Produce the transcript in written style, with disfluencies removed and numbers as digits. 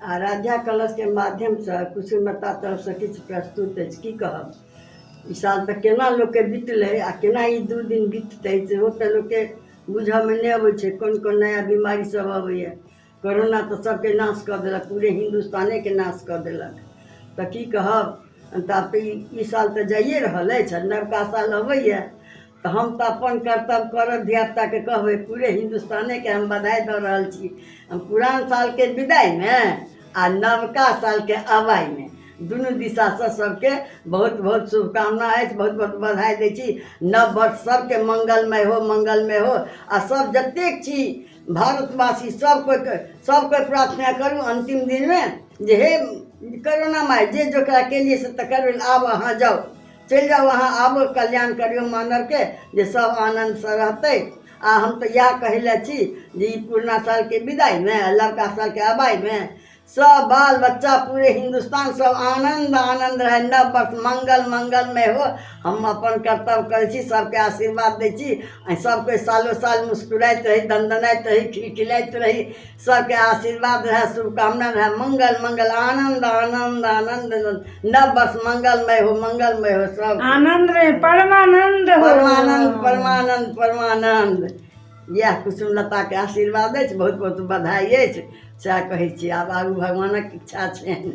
आराध्या कलश के माध्यम से कुसुमलता तरफ से किछु प्रस्तुत अछि। की कहब, ई साल तऽ केना लोकके बीतलै आ केना ई 2 दिन बीततै सेहो तऽ लोकके बुझऽमे नहि अबै छै। कोन कोन नया बीमारी सब अबैए। कोरोना तऽ सबके नाश कऽ देलक, पूरे हिन्दुस्तानेके नाश कऽ देलक। तऽ की कहब, तऽ आब तऽ ई साल तऽ जाइए रहल अछि, नवका साल अबैए तऽ हम तऽ अपन कर्तव्य करब, धियापुताके कहबै। पूरे हिन्दुस्तानेके हम बधाई दऽ रहल छी पुरान सालके विदाइमे आ नवका सालके आबाइमे। दुनू दिशासँ सबके बहुत बहुत शुभकामना अछि, बहुत बहुत बधाई दै छी। नव वर्ष सबके मंगलमय हो, मंगलमय हो। आ सब जतेक छी भारतवासी सब कोइ प्रार्थना करू अंतिम दिनमे जे हे करोना माय जे जोकरा केलिए से तऽ करबै, आब अहाँ जाउ, चलि जाउ अहाँ, आबो कल्याण करियौ मानवके, जे सब आनन्दसँ रहतै। आ हम तऽ इएह कहै लए छी जे ई पुरना सालके विदाइमे आ नवका सालके आबाइमे सब बाल बच्चा पूरे हिंदुस्तान सब आनंद आनंद रहे। नव वर्ष मंगल मंगलमय हो। हम अपन कर्तव्य करै छी, सबके आशीर्वाद दै छी। सब कोइ सालो साल मुस्कुराइत रही, दनदनाइत रही, खिलखिलाइत रही। सबके आशीर्वाद रहे, शुभकामना रहे। मंगल मंगल, आनंद आनंद आनंद। नव वर्ष मंगलमय हो, मंगलमय हो। सब आनंद में परमानंद हो। परमानंद परमानंद परमानंद। इएह कुसुमलताके आशीर्वाद अछि, बहुत बहुत बधाई अछि। सएह कहै छी। आब आगू भगवानक इच्छा छनि।